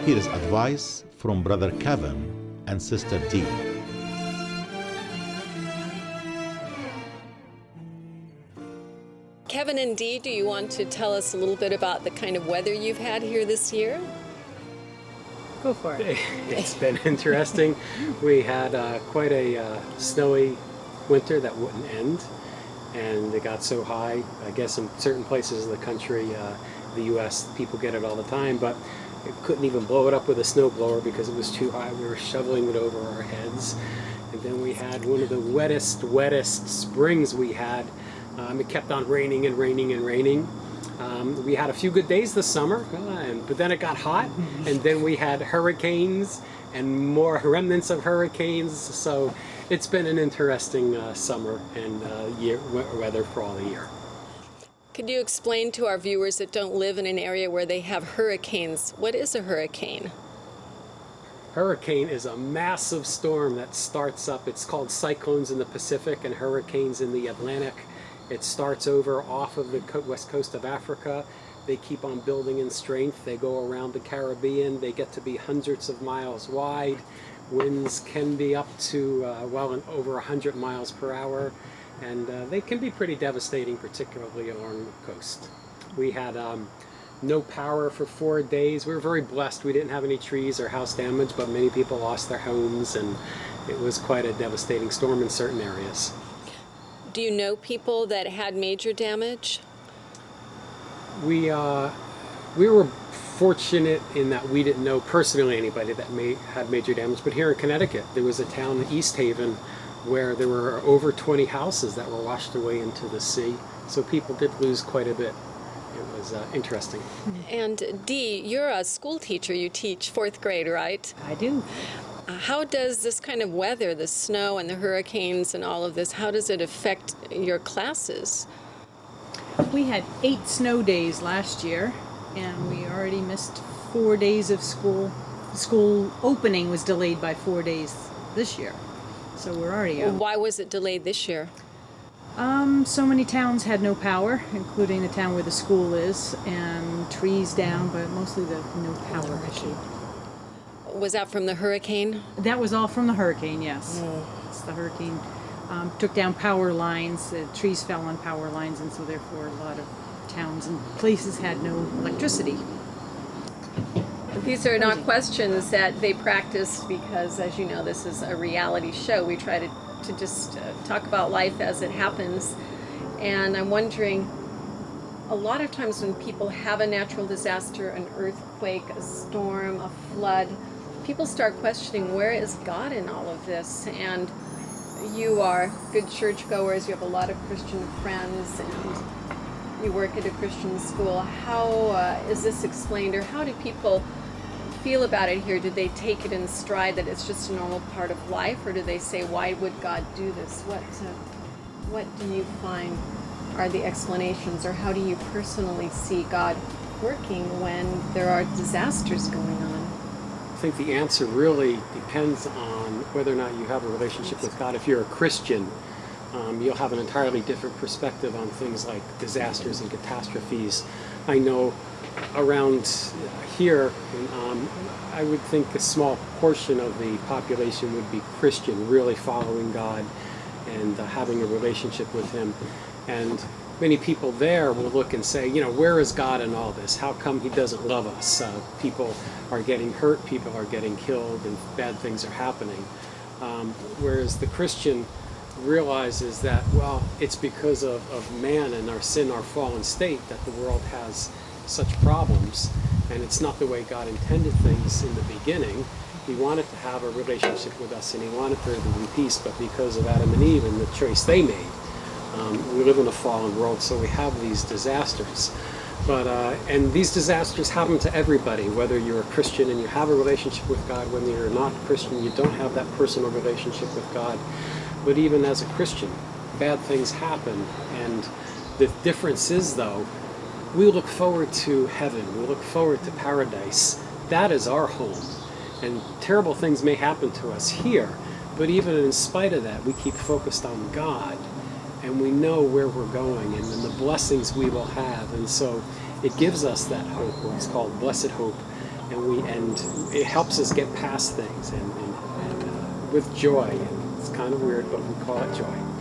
Here is advice from Brother Kevin and Sister Dee. Kevin and Dee, do you want to tell us a little bit about the kind of weather you've had here this year? Go for it. It's been interesting. We had quite a snowy winter that wouldn't end, and it got so high. I guess in certain places in the country, the U.S., people get it all the time, but it couldn't even blow it up with a snowblower because it was too high. We were shoveling it over our heads. And then we had one of the wettest springs we had. It kept on raining and raining and raining. We had a few good days this summer, but then it got hot, and then we had hurricanes and more remnants of hurricanes. So it's been an interesting summer and weather for all the year. Could you explain to our viewers that don't live in an area where they have hurricanes, what is a hurricane? Hurricane is a massive storm that starts up. It's called cyclones in the Pacific and hurricanes in the Atlantic. It starts over off of the west coast of Africa. They keep on building in strength. They go around the Caribbean. They get to be hundreds of miles wide. Winds can be up to over 100 miles per hour. And they can be pretty devastating, particularly along the coast. We had no power for 4 days. We were very blessed. We didn't have any trees or house damage, but many people lost their homes, and it was quite a devastating storm in certain areas. Do you know people that had major damage? We were fortunate in that we didn't know personally anybody that had major damage, but here in Connecticut, there was a town in East Haven where there were over 20 houses that were washed away into the sea. So people did lose quite a bit. It was interesting. And Dee, you're a school teacher. You teach 4th grade, right? I do. How does this kind of weather, the snow and the hurricanes and all of this, how does it affect your classes? We had 8 snow days last year, and we already missed 4 days of school. School opening was delayed by 4 days this year. So we're already out. Why was it delayed this year? So many towns had no power, including the town where the school is, and trees down, but mostly the no power issue. Was that from the hurricane? That was all from the hurricane, yes. It's the hurricane took down power lines, trees fell on power lines, and so therefore a lot of towns and places had no electricity. These are not questions that they practiced because, as you know, this is a reality show. We try to just talk about life as it happens. And I'm wondering, a lot of times when people have a natural disaster, an earthquake, a storm, a flood, people start questioning, where is God in all of this? And you are good churchgoers, you have a lot of Christian friends, and you work at a Christian school. How is this explained, or how do people feel about it here? Do they take it in stride that it's just a normal part of life, or do they say, why would God do this? What do you find are the explanations, or how do you personally see God working when there are disasters going on? I think the answer really depends on whether or not you have a relationship with God. If you're a Christian, you'll have an entirely different perspective on things like disasters and catastrophes. I know around here, I would think a small portion of the population would be Christian, really following God and having a relationship with Him. And many people there will look and say, where is God in all this? How come He doesn't love us? People are getting hurt, people are getting killed, and bad things are happening. Whereas the Christian realizes that, well, it's because of man and our sin, our fallen state, that the world has such problems, and it's not the way God intended things in the beginning. He wanted to have a relationship with us, and He wanted there to be peace, but because of Adam and Eve and the choice they made, we live in a fallen world, so we have these disasters. But and these disasters happen to everybody, whether you're a Christian and you have a relationship with God, whether you're not a Christian, you don't have that personal relationship with God. But even as a Christian, bad things happen, and the difference is, though, we look forward to heaven, we look forward to paradise. That is our home. And terrible things may happen to us here, but even in spite of that, we keep focused on God, and we know where we're going and the blessings we will have. And so it gives us that hope, what's called blessed hope. and it helps us get past things and with joy. And it's kind of weird, but we call it joy.